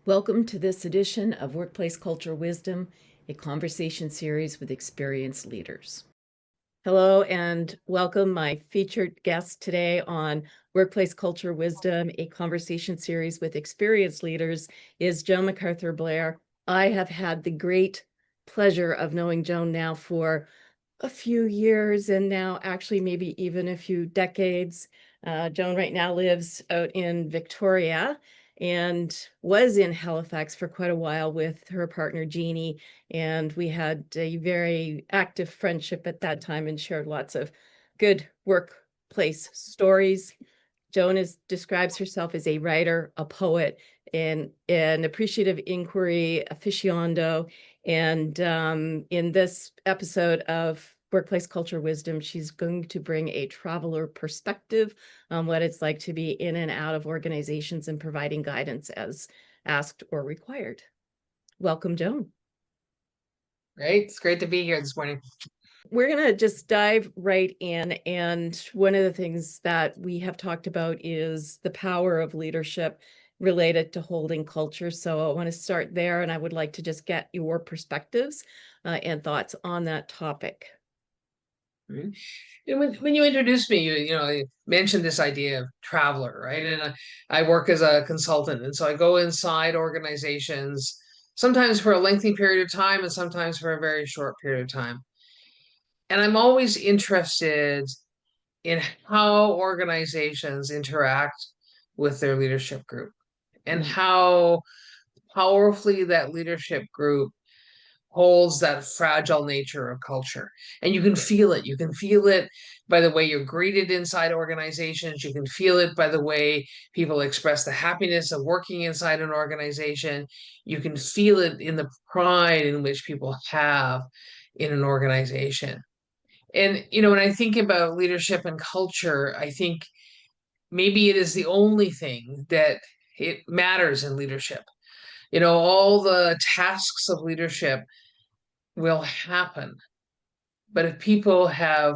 Welcome to this edition of Workplace Culture Wisdom, a conversation series with experienced leaders. Hello and welcome. My featured guest today on Workplace Culture Wisdom, a conversation series with experienced leaders, is Joan MacArthur-Blair. I have had the great pleasure of knowing Joan now for a few years and now actually maybe even a few decades. Joan right now lives out in Victoria and was in Halifax for quite a while with her partner Jeannie, and we had a very active friendship at that time and shared lots of good workplace stories. Joan describes herself as a writer, a poet, and an appreciative inquiry aficionado. And in this episode of Workplace Culture Wisdom, she's going to bring a traveler perspective on what it's like to be in and out of organizations and providing guidance as asked or required. Welcome, Joan. Great. It's great to be here this morning. We're going to just dive right in. And one of the things that we have talked about is the power of leadership related to holding culture. So I want to start there, and I would like to just get your perspectives and thoughts on that topic. Right. And when you introduced me, you mentioned this idea of traveler, right? And I work as a consultant, and so I go inside organizations, sometimes for a lengthy period of time, and sometimes for a very short period of time. And I'm always interested in how organizations interact with their leadership group and how powerfully that leadership group holds that fragile nature of culture. And you can feel it. You can feel it by the way you're greeted inside organizations. You can feel it by the way people express the happiness of working inside an organization. You can feel it in the pride in which people have in an organization. And, when I think about leadership and culture, I think maybe it is the only thing that it matters in leadership. All the tasks of leadership will happen. But if people have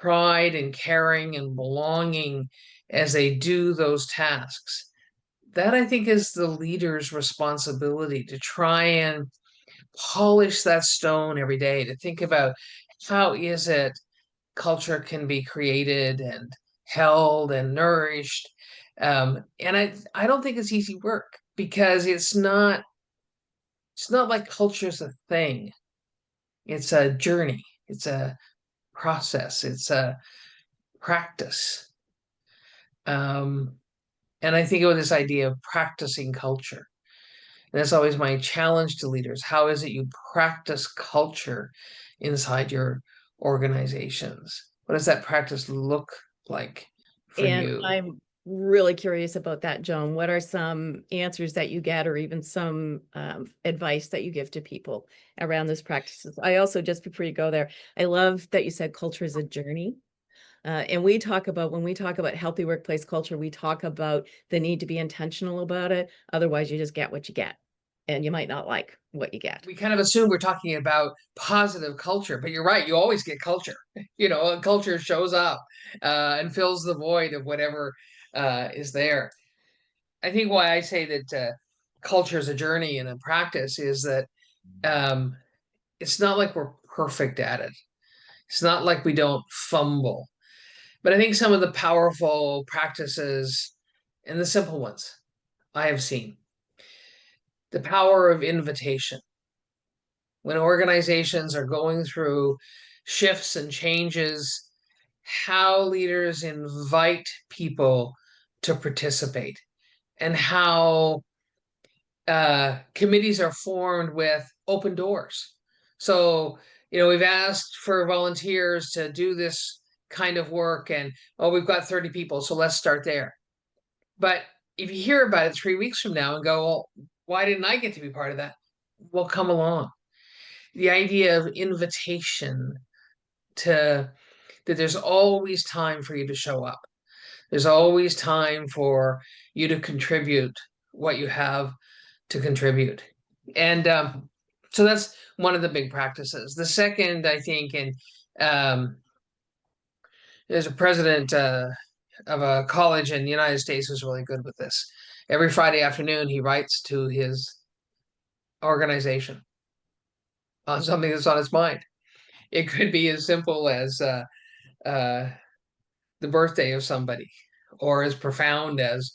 pride and caring and belonging as they do those tasks, that I think is the leader's responsibility to try and polish that stone every day, to think about how is it culture can be created and held and nourished. And I don't think it's easy work because it's not like culture's a thing. It's a journey. It's a process. It's a practice. And I think about this idea of practicing culture. And that's always my challenge to leaders. How is it you practice culture inside your organizations? What does that practice look like for you? I'm really curious about that, Joan. What are some answers that you get, or even some advice that you give to people around those practices? I also, just before you go there, I love that you said culture is a journey. And when we talk about healthy workplace culture, we talk about the need to be intentional about it. Otherwise, you just get what you get, and you might not like what you get. We kind of assume we're talking about positive culture, but you're right. You always get culture. Culture shows up and fills the void of whatever is there. I think why I say that culture is a journey and a practice is that um, it's not like we're perfect at it. It's not like we don't fumble. But I think some of the powerful practices and the simple ones I have seen, the power of invitation. When organizations are going through shifts and changes, how leaders invite people to participate and how committees are formed with open doors. So, we've asked for volunteers to do this kind of work, and we've got 30 people, so let's start there. But if you hear about it 3 weeks from now and go, well, why didn't I get to be part of that? Well, come along. The idea of invitation to that there's always time for you to show up. There's always time for you to contribute what you have to contribute. And so that's one of the big practices. The second, I think, and there's a president of a college in the United States who's really good with this. every Friday afternoon he writes to his organization on something that's on his mind. It could be as simple as uh, the birthday of somebody, or as profound as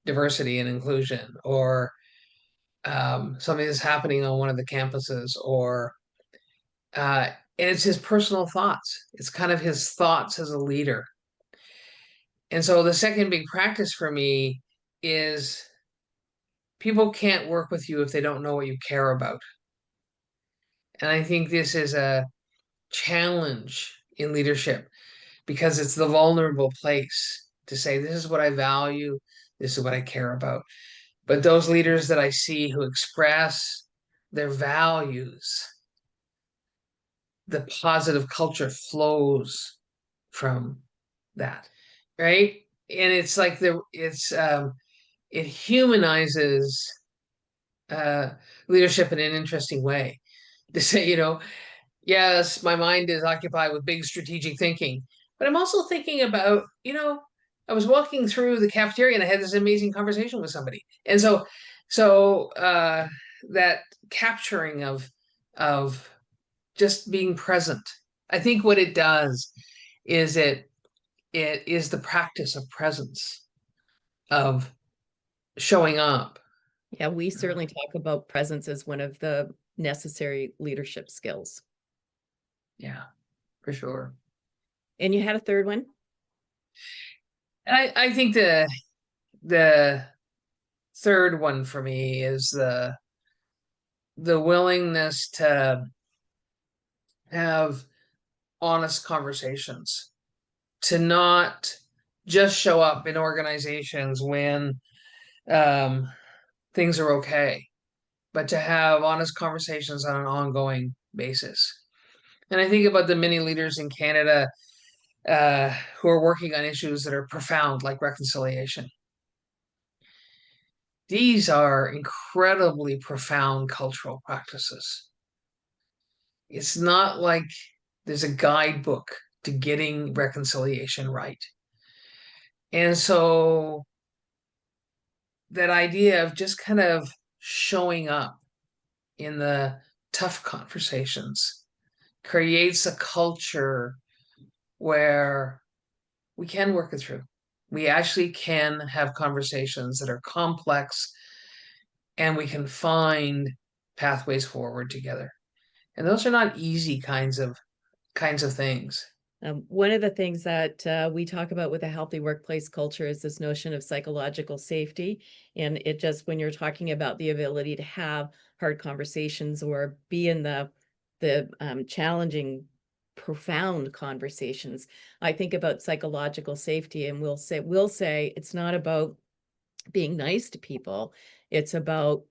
diversity and inclusion, or something that's happening on one of the campuses, or and it's his personal thoughts. It's kind of his thoughts as a leader. And so the second big practice for me is people can't work with you if they don't know what you care about. And I think this is a challenge in leadership because it's the vulnerable place to say, this is what I value, this is what I care about. But those leaders that I see who express their values, the positive culture flows from that, right? And it's like it humanizes uh, leadership in an interesting way. To say, yes, my mind is occupied with big strategic thinking, but I'm also thinking about, I was walking through the cafeteria and I had this amazing conversation with somebody. And so that capturing of just being present. I think what it does is it is the practice of presence, of showing up. Yeah, we certainly talk about presence as one of the necessary leadership skills. Yeah, for sure. And you had a third one? I think the third one for me is the willingness to have honest conversations, to not just show up in organizations when um, things are okay, but to have honest conversations on an ongoing basis. And I think about the many leaders in Canada who are working on issues that are profound, like reconciliation. These are incredibly profound cultural practices. It's not like there's a guidebook to getting reconciliation right. And so that idea of just kind of showing up in the tough conversations creates a culture where we can work it through. We actually can have conversations that are complex and we can find pathways forward together. And those are not easy kinds of things. One of the things that we talk about with a healthy workplace culture is this notion of psychological safety. And it just, when you're talking about the ability to have hard conversations or be in the challenging, profound conversations, I think about psychological safety, and we'll say it's not about being nice to people. It's about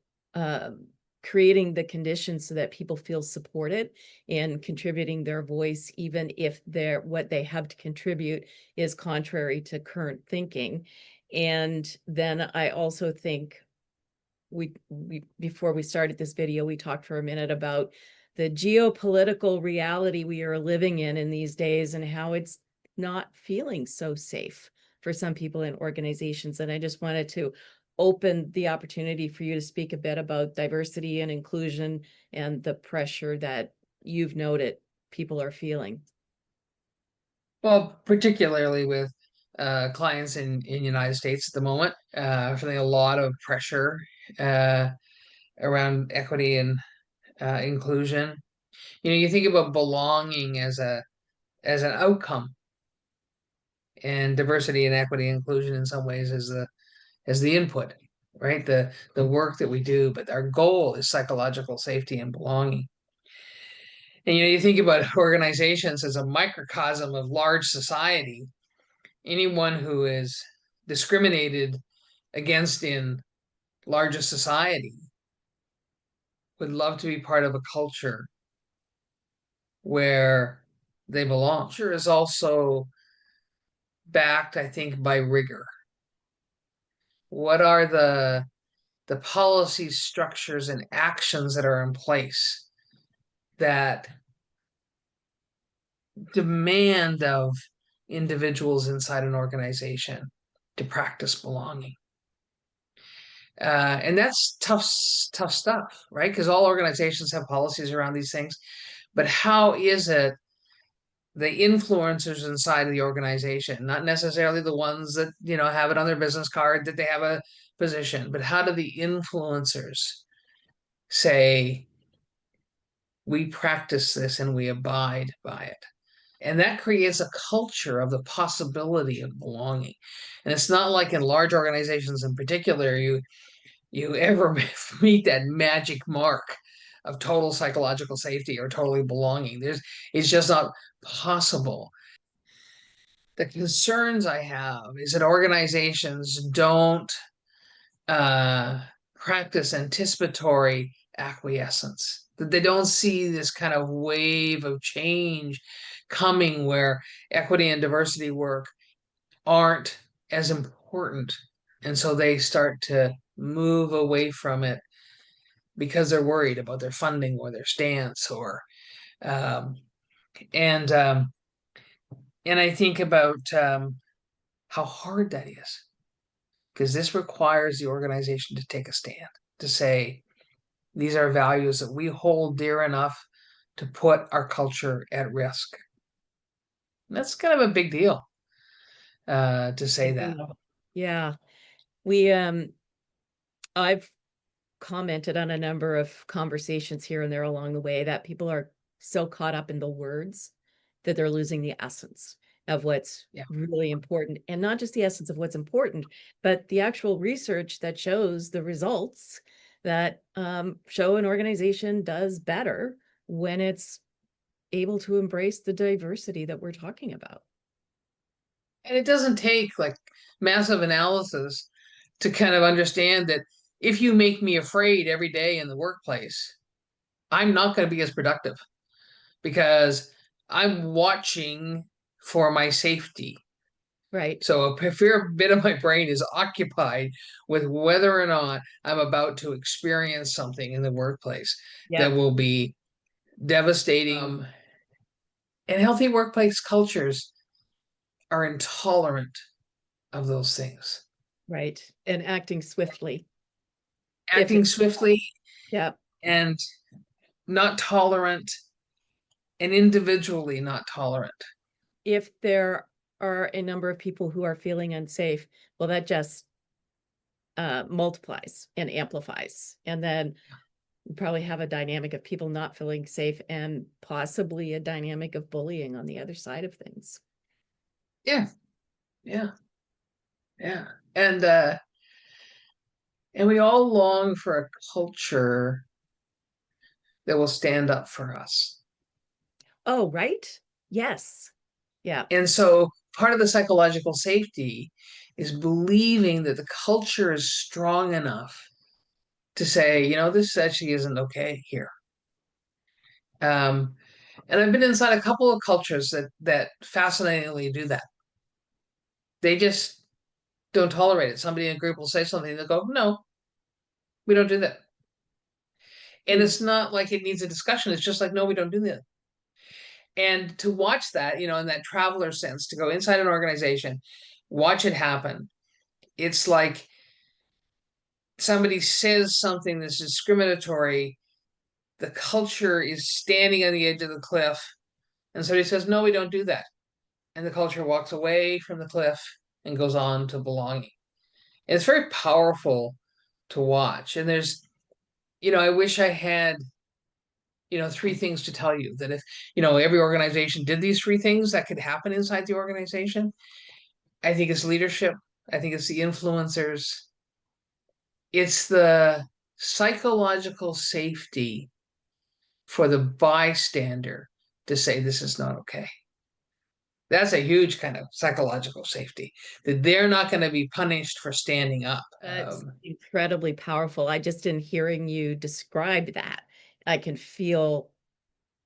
creating the conditions so that people feel supported and contributing their voice, even if what they have to contribute is contrary to current thinking. And then I also think we before we started this video, we talked for a minute about the geopolitical reality we are living in these days and how it's not feeling so safe for some people in organizations. And I just wanted to open the opportunity for you to speak a bit about diversity and inclusion and the pressure that you've noted people are feeling. Well, particularly with clients in United States at the moment, feeling a lot of pressure uh, around equity and inclusion. You think about belonging as an outcome, and diversity and equity and inclusion in some ways as the input, right? The work that we do, but our goal is psychological safety and belonging. And you think about organizations as a microcosm of large society. Anyone who is discriminated against in larger society would love to be part of a culture where they belong. Culture is also backed, I think, by rigor. What are the policies, structures, and actions that are in place that demand of individuals inside an organization to practice belonging? And that's tough stuff, right? Because all organizations have policies around these things. But how is it the influencers inside of the organization, not necessarily the ones that, have it on their business card that they have a position, but how do the influencers say, we practice this and we abide by it? And that creates a culture of the possibility of belonging. And it's not like in large organizations in particular, you ever meet that magic mark of total psychological safety or totally belonging. It's just not possible. The concerns I have is that organizations don't uh, practice anticipatory acquiescence, that they don't see this kind of wave of change coming where equity and diversity work aren't as important. And so they start to move away from it because they're worried about their funding or their stance or um, and um, and I think about how hard that is, because this requires the organization to take a stand, to say these are values that we hold dear enough to put our culture at risk. And that's kind of a big deal to say that. Yeah. We I've commented on a number of conversations here and there along the way that people are so caught up in the words that they're losing the essence of what's Yeah. really important, and not just the essence of what's important, but the actual research that shows the results that show an organization does better when it's able to embrace the diversity that we're talking about. And it doesn't take like massive analysis to kind of understand that if you make me afraid every day in the workplace, I'm not going to be as productive because I'm watching for my safety. Right. So a fair bit of my brain is occupied with whether or not I'm about to experience something in the workplace that will be devastating. And healthy workplace cultures are intolerant of those things. Right. And acting swiftly. Acting swiftly Yeah. and not tolerant and individually not tolerant. If there are a number of people who are feeling unsafe, well, that just multiplies and amplifies. And then you probably have a dynamic of people not feeling safe and possibly a dynamic of bullying on the other side of things. Yeah. Yeah. Yeah. And we all long for a culture that will stand up for us. Oh, right? Yes. Yeah. And so part of the psychological safety is believing that the culture is strong enough to say, this actually isn't okay here. And I've been inside a couple of cultures that fascinatingly do that. They just don't tolerate it. Somebody in a group will say something, they'll go, no, we don't do that. And it's not like it needs a discussion. It's just like, no, we don't do that. And to watch that, in that traveler sense, to go inside an organization, watch it happen. It's like somebody says something that's discriminatory, the culture is standing on the edge of the cliff, and somebody says, no, we don't do that. And the culture walks away from the cliff and goes on to belonging. And it's very powerful to watch. And I wish I had, three things to tell you that if, every organization did these three things that could happen inside the organization. I think it's leadership. I think it's the influencers. It's the psychological safety for the bystander to say this is not okay. That's a huge kind of psychological safety, that they're not going to be punished for standing up. That's incredibly powerful. I just, in hearing you describe that, I can feel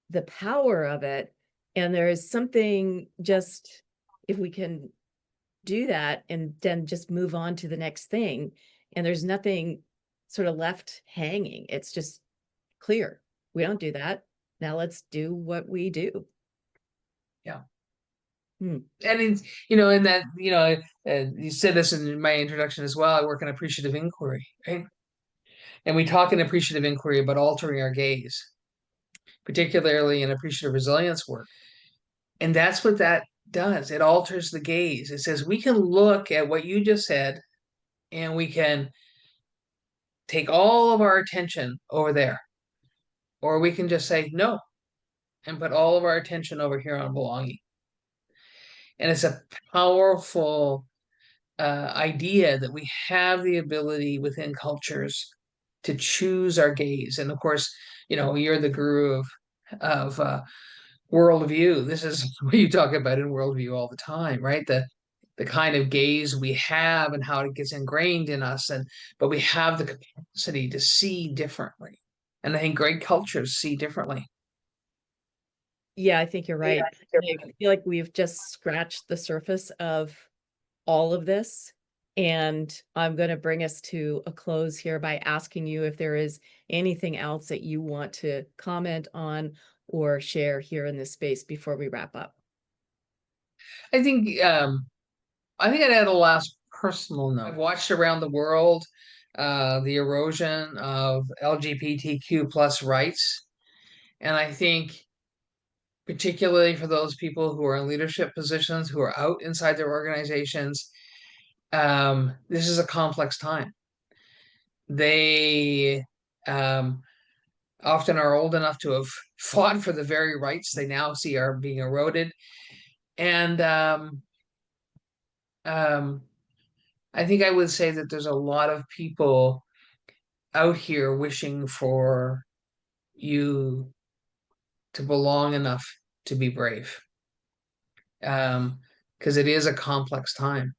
the power of it. And there is something, just if we can do that and then just move on to the next thing, and there's nothing sort of left hanging. It's just clear. We don't do that. Now let's do what we do. Yeah. Hmm. And it's, in that, you said this in my introduction as well. I work in appreciative inquiry, right? And we talk in appreciative inquiry about altering our gaze, particularly in appreciative resilience work. And that's what that does. It alters the gaze. It says we can look at what you just said and we can take all of our attention over there, or we can just say no and put all of our attention over here on belonging. And it's a powerful idea that we have the ability within cultures to choose our gaze. And of course, you're the guru of worldview. This is what you talk about in worldview all the time, right? The kind of gaze we have and how it gets ingrained in us, but we have the capacity to see differently. And I think great cultures see differently. Yeah, I think you're Yeah. right. I feel like we've just scratched the surface of all of this. And I'm going to bring us to a close here by asking you if there is anything else that you want to comment on or share here in this space before we wrap up. I think I'd add a last personal note. I've watched around the world the erosion of LGBTQ plus rights, and I think particularly for those people who are in leadership positions, who are out inside their organizations, this is a complex time. They often are old enough to have fought for the very rights they now see are being eroded, and um, I think I would say that there's a lot of people out here wishing for you to belong enough to be brave. Because it is a complex time.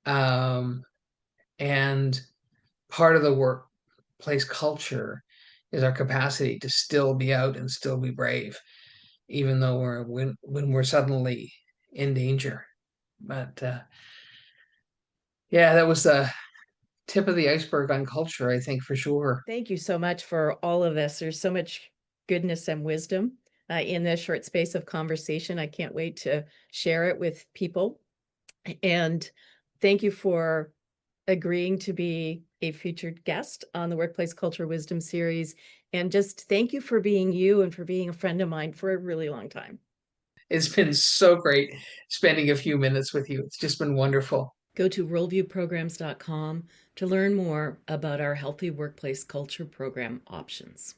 Um, and part of the workplace culture is our capacity to still be out and still be brave, even though when we're suddenly in danger. But yeah, that was the tip of the iceberg on culture, I think, for sure. Thank you so much for all of this. There's so much goodness and wisdom in this short space of conversation. I can't wait to share it with people. And thank you for agreeing to be a featured guest on the Workplace Culture Wisdom series. And just thank you for being you and for being a friend of mine for a really long time. It's been so great spending a few minutes with you. It's just been wonderful. Go to worldviewprograms.com to learn more about our Healthy Workplace Culture Program options.